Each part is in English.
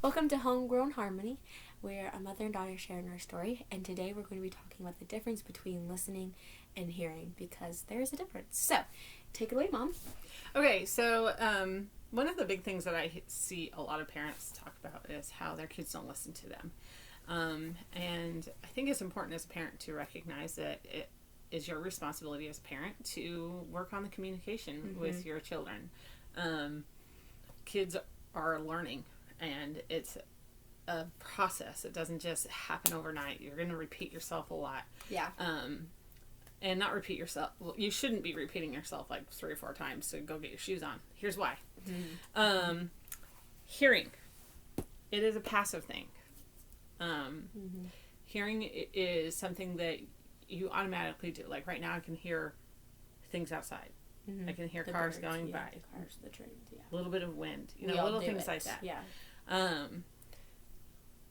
Welcome to Homegrown Harmony, where a mother and daughter sharing our story, and today we're going to be talking about the difference between listening and hearing, because there is a difference. So, take it away, Mom. Okay, so one of the big things that I see a lot of parents talk about is how their kids don't listen to them. And I think it's important as a parent to recognize that it is your responsibility as a parent to work on the communication with your children. Kids are learning, and it's a process. It doesn't just happen overnight. You're going to repeat yourself a lot. Yeah. And not repeat yourself. Well, you shouldn't be repeating yourself like 3 or 4 times to go get your shoes on. Here's why. Hearing. It is a passive thing. Hearing is something that you automatically do. Like right now I can hear things outside. I can hear cars going by. The cars, the trains, A little bit of wind. Little things like that. Yeah.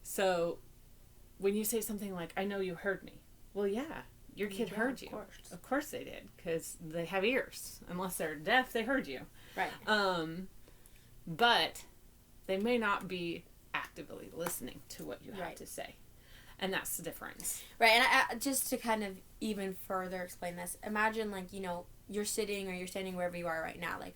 So when you say something like, I know you heard me. Well, yeah. Your kid heard you. Of course they did, because they have ears. Unless they're deaf, they heard you. Right. But they may not be actively listening to what you have to say. And that's the difference. Right, and I, just to kind of even further explain this, imagine, like, you're sitting or you're standing wherever you are right now. Like,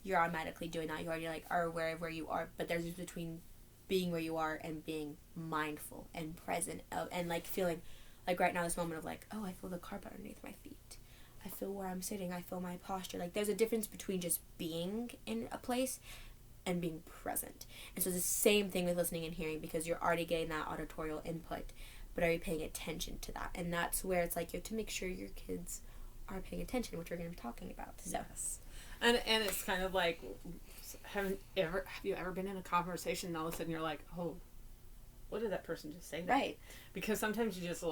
you're automatically doing that. You already, are aware of where you are. But there's just between being where you are and being mindful and present of, and, feeling... Like right now, this moment of oh, I feel the carpet underneath my feet. I feel where I'm sitting. I feel my posture. There's a difference between just being in a place and being present. And so it's the same thing with listening and hearing, because you're already getting that auditorial input, but are you paying attention to that? And that's where it's you have to make sure your kids are paying attention, which we're going to be talking about. So. Yes. And it's kind of like, have you ever been in a conversation and all of a sudden you're like, oh, what did that person just say? Right. Because sometimes you just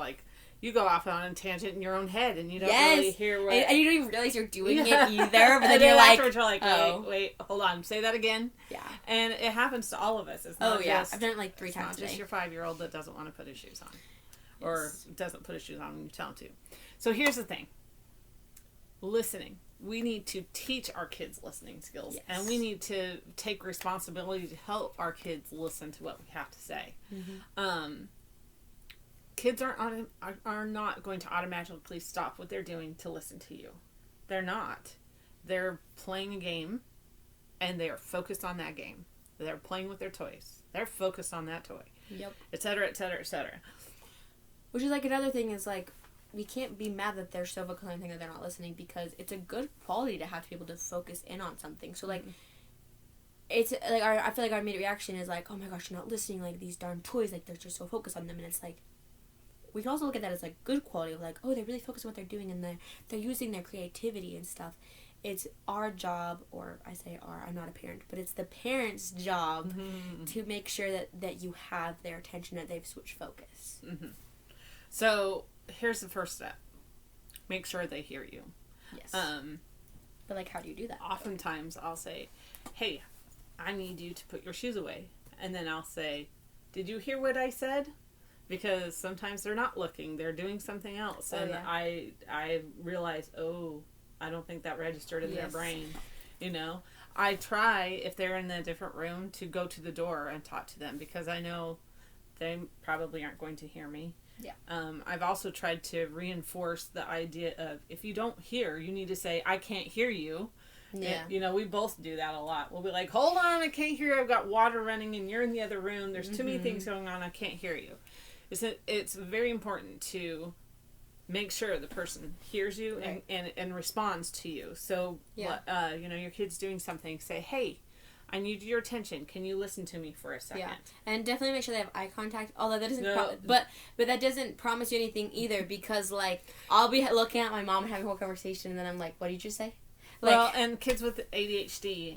you go off on a tangent in your own head and you don't really hear what... And you don't even realize you're doing it either, but then you're afterwards you're like, oh. wait, hold on, say that again? Yeah. And it happens to all of us. It's not just, I've done it 3 times It's not just your 5-year-old that doesn't want to put his shoes on. Yes. Or doesn't put his shoes on when you tell him to. So here's the thing. Listening. We need to teach our kids listening skills. Yes. And we need to take responsibility to help our kids listen to what we have to say. Kids are not going to automatically stop what they're doing to listen to you. They're not. They're playing a game, and they are focused on that game. They're playing with their toys. They're focused on that toy. Yep. Et cetera, et cetera, et cetera. Which is another thing is we can't be mad that they're so focused on anything that they're not listening, because it's a good quality to have to be able to focus in on something. So it's I feel like our immediate reaction is oh my gosh, you're not listening, these darn toys, they're just so focused on them, and it's we can also look at that as good quality of oh, they're really focused on what they're doing, and they're using their creativity and stuff. It's our job, or I say our, I'm not a parent, but it's the parent's job to make sure that you have their attention, that they've switched focus. So here's the first step. Make sure they hear you. Yes. But how do you do that? Oftentimes I'll say, hey, I need you to put your shoes away. And then I'll say, did you hear what I said? Because sometimes they're not looking. They're doing something else. And I realize, I don't think that registered in their brain. I try, if they're in a different room, to go to the door and talk to them, because I know they probably aren't going to hear me. Yeah. I've also tried to reinforce the idea of, if you don't hear, you need to say, I can't hear you. Yeah. And, we both do that a lot. We'll be like, hold on, I can't hear you. I've got water running and you're in the other room. There's too many things going on. I can't hear you. It's very important to make sure the person hears you and responds to you. So, your kid's doing something, say, hey, I need your attention. Can you listen to me for a second? Yeah, and definitely make sure they have eye contact. Although that doesn't, but that doesn't promise you anything either, because I'll be looking at my mom and having a whole conversation, and then I'm like, "What did you say?" Well, and kids with ADHD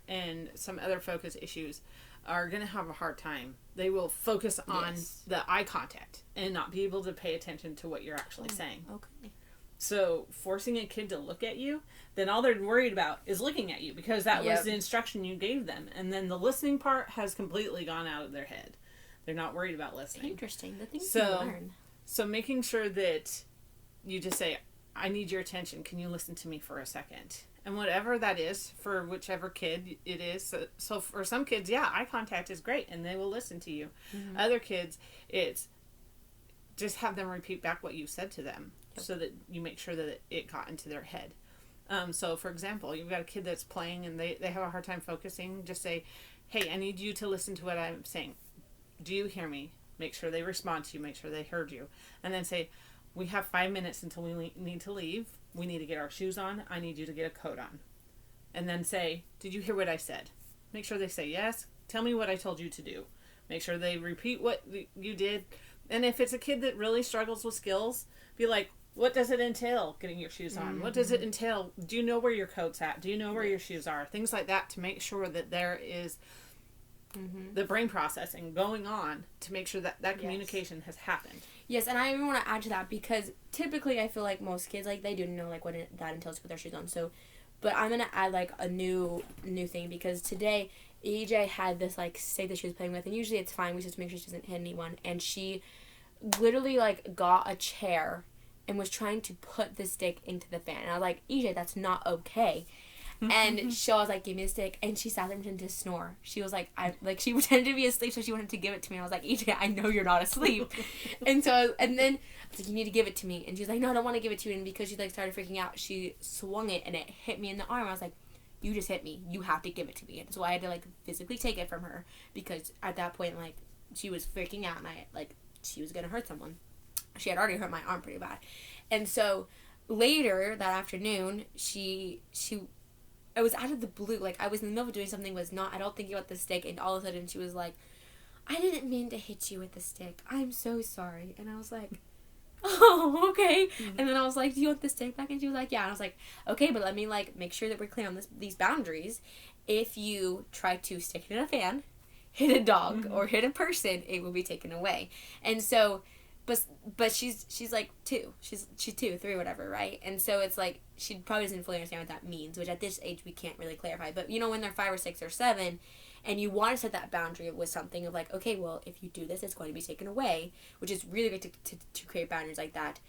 and some other focus issues are going to have a hard time. They will focus on the eye contact and not be able to pay attention to what you're actually saying. Okay. So, forcing a kid to look at you, then all they're worried about is looking at you, because that was the instruction you gave them. And then the listening part has completely gone out of their head. They're not worried about listening. Interesting. The things you learn. So, making sure that you just say, I need your attention. Can you listen to me for a second? And whatever that is for whichever kid it is. So for some kids, yeah, eye contact is great and they will listen to you. Mm-hmm. Other kids, it's just have them repeat back what you said to them so that you make sure that it got into their head. So for example, you've got a kid that's playing and they have a hard time focusing. Just say, hey, I need you to listen to what I'm saying. Do you hear me? Make sure they respond to you. Make sure they heard you. And then say, we have 5 minutes until we need to leave. We need to get our shoes on. I need you to get a coat on. And then say, did you hear what I said? Make sure they say yes. Tell me what I told you to do. Make sure they repeat what you did. And if it's a kid that really struggles with skills, be like, what does it entail getting your shoes on? Mm-hmm. What does it entail? Do you know where your coat's at? Do you know where your shoes are? Things like that to make sure that there is the brain processing going on to make sure that communication has happened. Yes, and I even want to add to that because typically I feel like most kids, like, they do know, like, what that entails to put their shoes on. So, but I'm going to add, like, a new thing because today EJ had this, like, stick that she was playing with, and usually it's fine. We just make sure she doesn't hit anyone. And she literally, like, got a chair and was trying to put the stick into the fan. And I was like, EJ, that's not okay. And she was like, give me the stick. And she sat there and pretended to snore. She was like, she pretended to be asleep, so she wanted to give it to me. And I was like, EJ, I know you're not asleep. And then I was like, you need to give it to me. And she was like, no, I don't want to give it to you. And because she, like, started freaking out, she swung it and it hit me in the arm. I was like, you just hit me. You have to give it to me. And so I had to, like, physically take it from her because at that point, like, she was freaking out and she was going to hurt someone. She had already hurt my arm pretty bad. And so later that afternoon, I was out of the blue, like, I was in the middle of doing something, I don't think about the stick, and all of a sudden she was like, I didn't mean to hit you with the stick. I'm so sorry. And I was like, oh, okay. Mm-hmm. And then I was like, do you want the stick back? And she was like, yeah. And I was like, okay, but let me, like, make sure that we're clear on these boundaries. If you try to stick it in a fan, hit a dog, or hit a person, it will be taken away. And so, but she's like 2. She's 2, 3, whatever, right? And so it's like she probably doesn't fully understand what that means, which at this age we can't really clarify. But you know, when they're 5 or 6 or 7, and you want to set that boundary with something of like, okay, well, if you do this, it's going to be taken away, which is really great to create boundaries like that.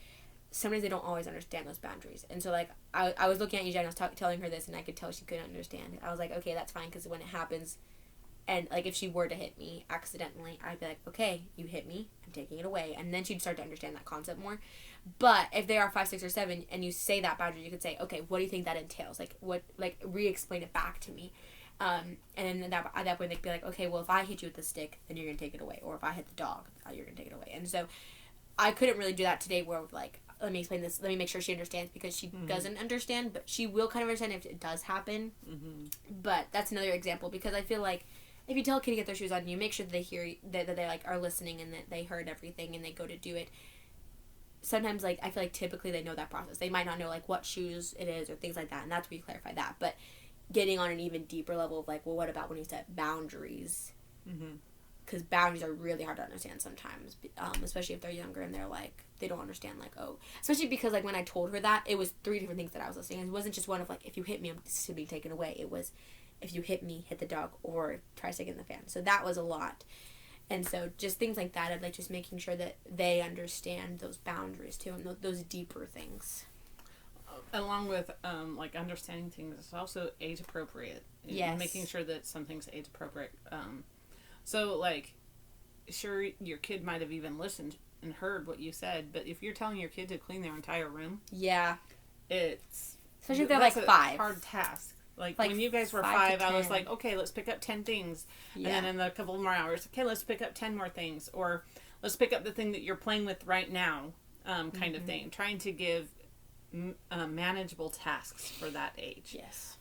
Sometimes they don't always understand those boundaries, and so like I was looking at EJ and I was telling her this, and I could tell she couldn't understand it. I was like, okay, that's fine, because when it happens. And, like, if she were to hit me accidentally, I'd be like, okay, you hit me, I'm taking it away. And then she'd start to understand that concept more. But if they are 5, 6, or 7, and you say that boundary, you could say, okay, what do you think that entails? Like, re-explain it back to me. And then at that point, they'd be like, okay, well, if I hit you with the stick, then you're going to take it away. Or if I hit the dog, you're going to take it away. And so I couldn't really do that today where, like, let me explain this. Let me make sure she understands, because she doesn't understand, but she will kind of understand if it does happen. But that's another example, because I feel like if you tell a kid to get their shoes on, you make sure that they hear, that they, like, are listening and that they heard everything and they go to do it. Sometimes, like, I feel like typically they know that process. They might not know, like, what shoes it is or things like that, and that's where you clarify that. But getting on an even deeper level of, like, well, what about when you set boundaries? Because boundaries are really hard to understand sometimes, especially if they're younger and they're, like, they don't understand, like, oh. Especially because, like, when I told her that, it was 3 different things that I was listening. It wasn't just one of, like, if you hit me, I'm to be taken away. It was, if you hit me, hit the dog, or try to stick it in the fan. So that was a lot. And so just things like that, of, like, just making sure that they understand those boundaries too, and those deeper things. Along with, like, understanding things, it's also age appropriate. Yes. Making sure that something's age appropriate. So, like, sure, your kid might have even listened and heard what you said, but if you're telling your kid to clean their entire room, yeah, it's especially if they're like 5. A hard task. Like when you guys were 5, I was like, okay, let's pick up 10 things. Yeah. And then in a couple more hours, okay, let's pick up 10 more things. Or let's pick up the thing that you're playing with right now, kind of thing. Trying to give manageable tasks for that age. Yes.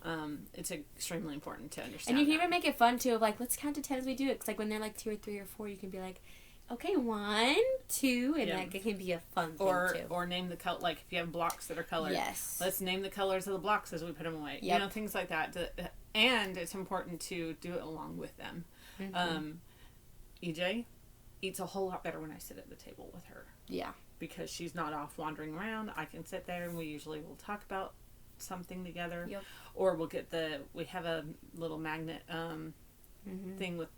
It's extremely important to understand. And you can even make it fun, too, of like, let's count to 10 as we do it. Because, like, when they're like 2 or 3 or 4, you can be like, okay, 1, 2, and like, it can be a fun thing, too. Or name the color, like, if you have blocks that are colored. Yes. Let's name the colors of the blocks as we put them away. Yep. You know, things like that. And it's important to do it along with them. EJ eats a whole lot better when I sit at the table with her. Yeah. Because she's not off wandering around. I can sit there and we usually will talk about something together. Yep. Or we have a little magnet thing with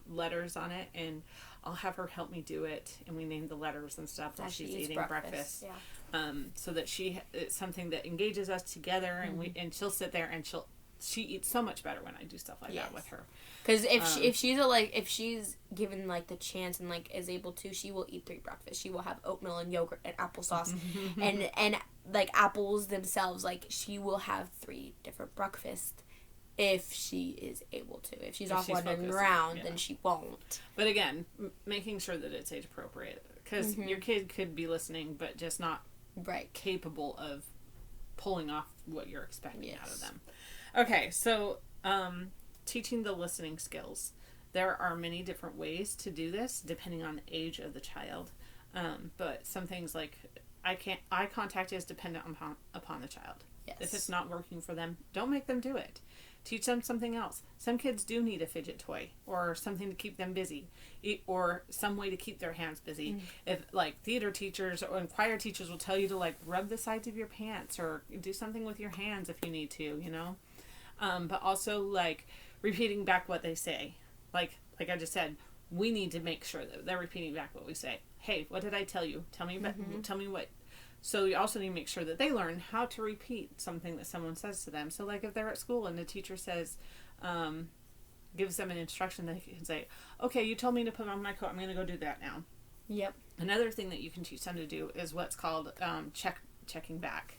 letters on it, and I'll have her help me do it, and we name the letters and stuff while she's eating breakfast. Yeah. So that it's something that engages us together, and she'll sit there and she eats so much better when I do stuff like that with her. Because if she's given like the chance and like is able to, she will eat 3 breakfasts. She will have oatmeal and yogurt and applesauce and like apples themselves. Like she will have 3 different breakfasts if she is able to. If she's off wandering around, then she won't. But again, making sure that it's age appropriate, because your kid could be listening but just not capable of pulling off what you're expecting out of them. Okay, so teaching the listening skills. There are many different ways to do this depending on the age of the child. But some things like eye contact is dependent upon the child. Yes. If it's not working for them, don't make them do it. Teach them something else. Some kids do need a fidget toy or something to keep them busy, or some way to keep their hands busy. If like theater teachers or choir teachers will tell you to like rub the sides of your pants or do something with your hands if you need to, you know. But also like repeating back what they say. Like I just said, we need to make sure that they're repeating back what we say. Hey, what did I tell you? Tell me what. So you also need to make sure that they learn how to repeat something that someone says to them. So like if they're at school and the teacher says, gives them an instruction, they can say, okay, you told me to put on my coat. I'm going to go do that now. Yep. Another thing that you can teach them to do is what's called checking back.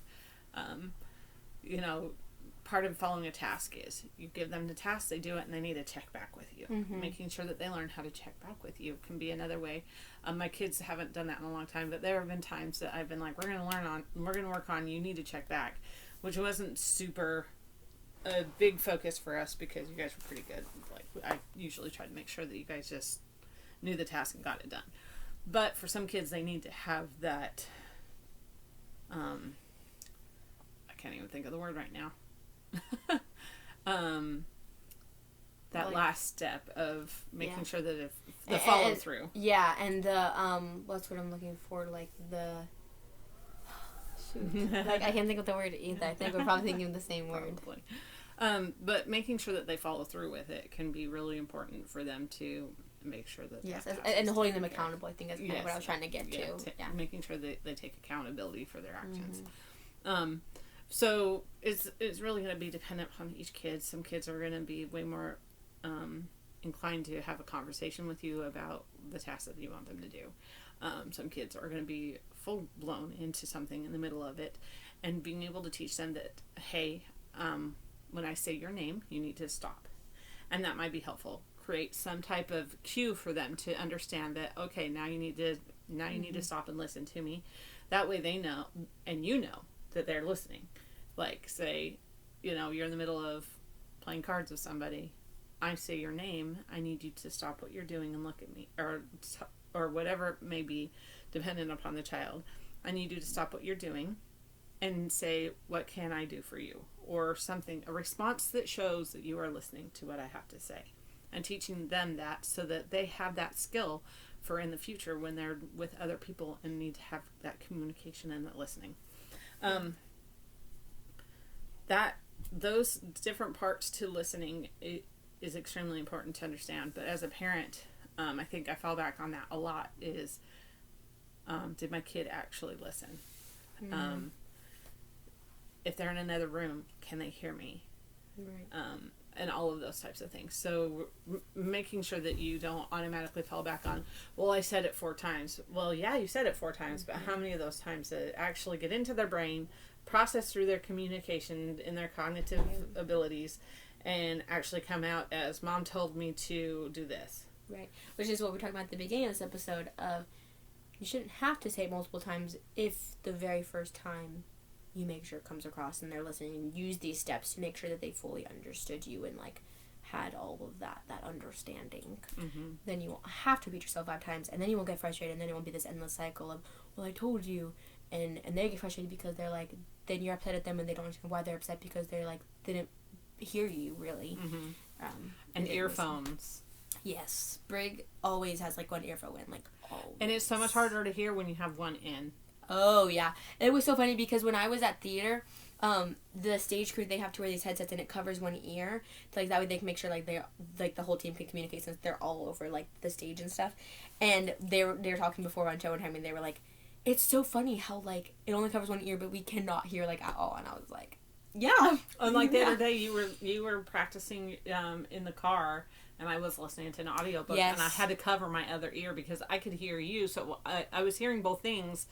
You know, part of following a task is you give them the task, they do it, and they need to check back with you. Making sure that they learn how to check back with you can be another way. My kids haven't done that in a long time, but there have been times that I've been like, we're going to work on, you need to check back, which wasn't super a big focus for us because you guys were pretty good. Like I usually try to make sure that you guys just knew the task and got it done. But for some kids, they need to have that. I can't even think of the word right now. That like, last step of making sure that if the follow through. Yeah, and the what's what I'm looking for, like the shoot. Like I can't think of the word either. I think we're probably thinking of the same word. But making sure that they follow through with it can be really important for them to make sure that and holding them accountable. I think that's kind of what I was trying to get to. Making sure that they take accountability for their actions. So it's really going to be dependent on each kid. Some kids are going to be way more inclined to have a conversation with you about the task that you want them to do. Some kids are going to be full blown into something in the middle of it, and being able to teach them that, hey, when I say your name, you need to stop. And that might be helpful. Create some type of cue for them to understand that, okay, now you need to stop and listen to me. That way they know, and you know, that they're listening. Like, say, you know, you're in the middle of playing cards with somebody. I say your name. I need you to stop what you're doing and look at me. Or whatever it may be, dependent upon the child. I need you to stop what you're doing and say, what can I do for you? Or something, a response that shows that you are listening to what I have to say. And teaching them that so that they have that skill for in the future when they're with other people and need to have that communication and that listening. Those different parts to listening is extremely important to understand. But as a parent, I think I fall back on that a lot is, did my kid actually listen? If they're in another room, can they hear me? Right. And all of those types of things. So making sure that you don't automatically fall back on, well, I said it 4 times. Well, yeah, you said it 4 times, but how many of those times did it actually get into their brain, process through their communication and their cognitive abilities, and actually come out as, Mom told me to do this. Right. Which is what we're talking about at the beginning of this episode of, you shouldn't have to say it multiple times if the very first time you make sure it comes across and they're listening, and use these steps to make sure that they fully understood you and like had all of that understanding. Then you won't have to repeat yourself 5 times, and then you won't get frustrated, and then it won't be this endless cycle of, well, I told you, and they get frustrated because they're like, then you're upset at them and they don't understand why they're upset because they're like, didn't hear you really. And earphones. Yes, Brig always has like one earphone in, like always. And it's so much harder to hear when you have one in. Oh, yeah. It was so funny because when I was at theater, the stage crew, they have to wear these headsets and it covers one ear. Like, that way they can make sure, like, the whole team can communicate since they're all over, like, the stage and stuff. And they were talking before on showtime and they were like, it's so funny how, like, it only covers one ear, but we cannot hear, like, at all. And I was like, yeah. Unlike the other day, you were practicing in the car, and I was listening to an audiobook, and I had to cover my other ear because I could hear you, so I was hearing both things.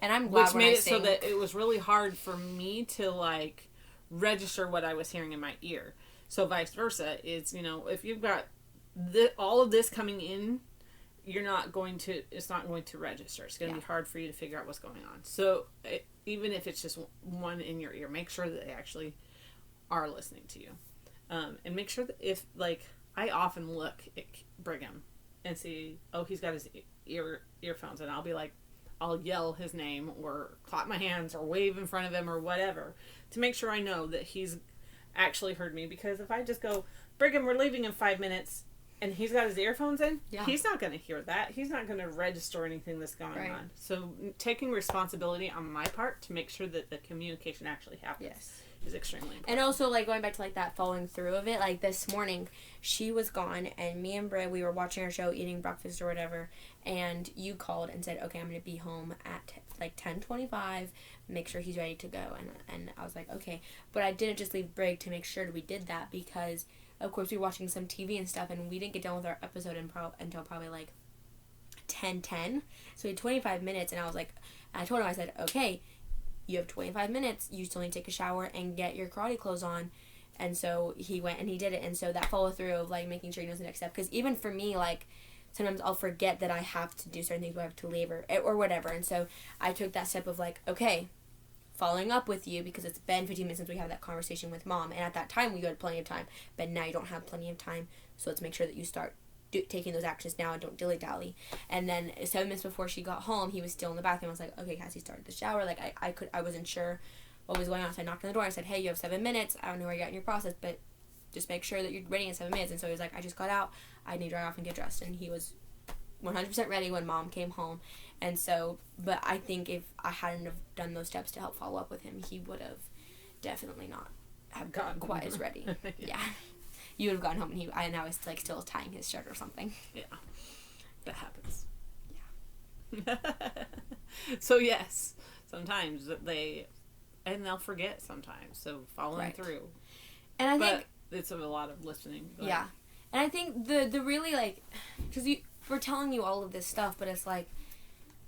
And I'm glad which made it so that it was really hard for me to, like, register what I was hearing in my ear. So vice versa, it's, you know, if you've got all of this coming in, it's not going to register. It's going to be hard for you to figure out what's going on. So even if it's just one in your ear, make sure that they actually are listening to you. And make sure that if, like, I often look at Brigham and see, oh, he's got his earphones, and I'll be like, I'll yell his name or clap my hands or wave in front of him or whatever to make sure I know that he's actually heard me. Because if I just go, Brigham, we're leaving in 5 minutes, and he's got his earphones in, he's not going to hear that. He's not going to register anything that's going on. So taking responsibility on my part to make sure that the communication actually happens is extremely important. And also, like, going back to, like, that following through of it, like, this morning, she was gone, and me and Bri, we were watching our show, eating breakfast or whatever, and you called and said, okay, I'm going to be home at, like, 10:25, make sure he's ready to go, and I was like, okay, but I didn't just leave Brig to make sure we did that, because, of course, we were watching some TV and stuff, and we didn't get done with our episode until probably, like, 10:10, so we had 25 minutes, and I was like, I told him, I said, okay, you have 25 minutes, you still need to take a shower and get your karate clothes on. And so he went and he did it. And so that follow through of, like, making sure he knows the next step. Because even for me, like, sometimes I'll forget that I have to do certain things, but I have to leave or whatever. And so I took that step of, like, okay, following up with you because it's been 15 minutes since we had that conversation with Mom. And at that time, we had plenty of time. But now you don't have plenty of time. So let's make sure that you start taking those actions now and don't dilly-dally. And then 7 minutes before she got home, he was still in the bathroom. I was like, okay, Cassie started the shower. Like, I wasn't sure what was going on, so I knocked on the door. I said, hey, you have 7 minutes. I don't know where you're at in your process, but just make sure that you're ready in 7 minutes. And so he was like, I just got out. I need to dry off and get dressed. And he was 100% ready when Mom came home. And so, but I think if I hadn't have done those steps to help follow up with him, he would have definitely not have gotten quite as ready. Yeah. You would have gone home and I was, like, still tying his shirt or something. Yeah. That happens. Yeah. So, yes. Sometimes they'll forget sometimes. So, following through. And I think it's a lot of listening. Yeah. And I think the really, like, because we're telling you all of this stuff, but it's like,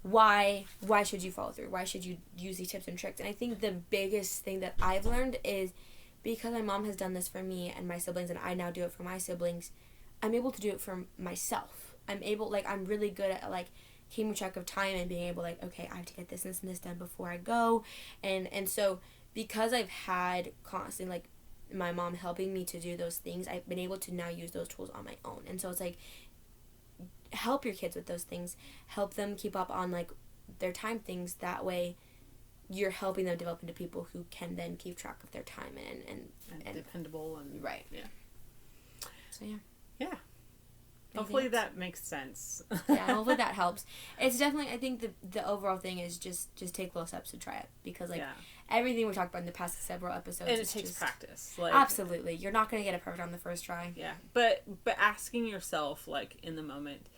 why should you follow through? Why should you use these tips and tricks? And I think the biggest thing that I've learned is, because my mom has done this for me and my siblings, and I now do it for my siblings, I'm able to do it for myself. I'm really good at, like, keeping track of time and being able, like, okay, I have to get this and this and this done before I go. And so, because I've had constantly, like, my mom helping me to do those things, I've been able to now use those tools on my own. And so it's like, help your kids with those things. Help them keep up on, like, their time things. That way, you're helping them develop into people who can then keep track of their time and dependable and right. Yeah. So yeah. Yeah. Hopefully that makes sense. Yeah, hopefully that helps. It's definitely, I think the overall thing is just take little steps to try it, because, like, everything we talked about in the past several episodes, and it takes practice. Like, absolutely, you're not going to get it perfect on the first try. Yeah, but asking yourself, like, in the moment,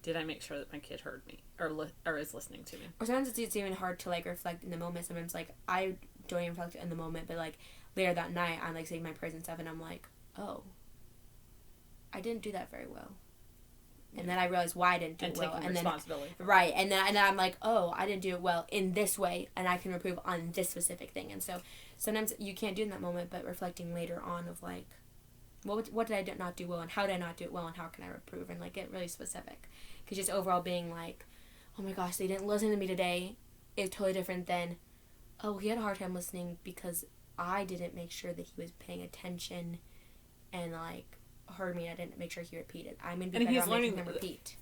did I make sure that my kid heard me or is listening to me? Or sometimes it's even hard to, like, reflect in the moment. Sometimes, like, I don't even reflect in the moment, but, like, later that night, I'm, like, saying my prayers and stuff, and I'm like, oh, I didn't do that very well. And then I realized why I didn't do it well. And taking responsibility. Right. And then I'm like, oh, I didn't do it well in this way, and I can improve on this specific thing. And so sometimes you can't do it in that moment, but reflecting later on of, like, what did I not do well, and how did I not do it well, and how can I improve, and, like, get really specific. Because just overall being like, oh my gosh, they didn't listen to me today is totally different than, oh, he had a hard time listening because I didn't make sure that he was paying attention and, like, heard me, and I didn't make sure he repeated. I'm going to be better on making them repeat.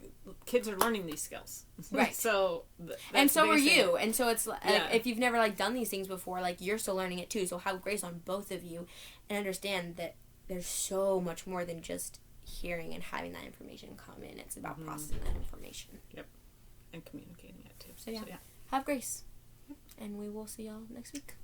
Kids are learning these skills. Right. So, and so are you. And so it's, like, if you've never, like, done these things before, like, you're still learning it too. So have grace on both of you and understand that there's so much more than just hearing and having that information come in. It's about processing that information. Yep. And communicating it too. So yeah. Have grace. And we will see y'all next week.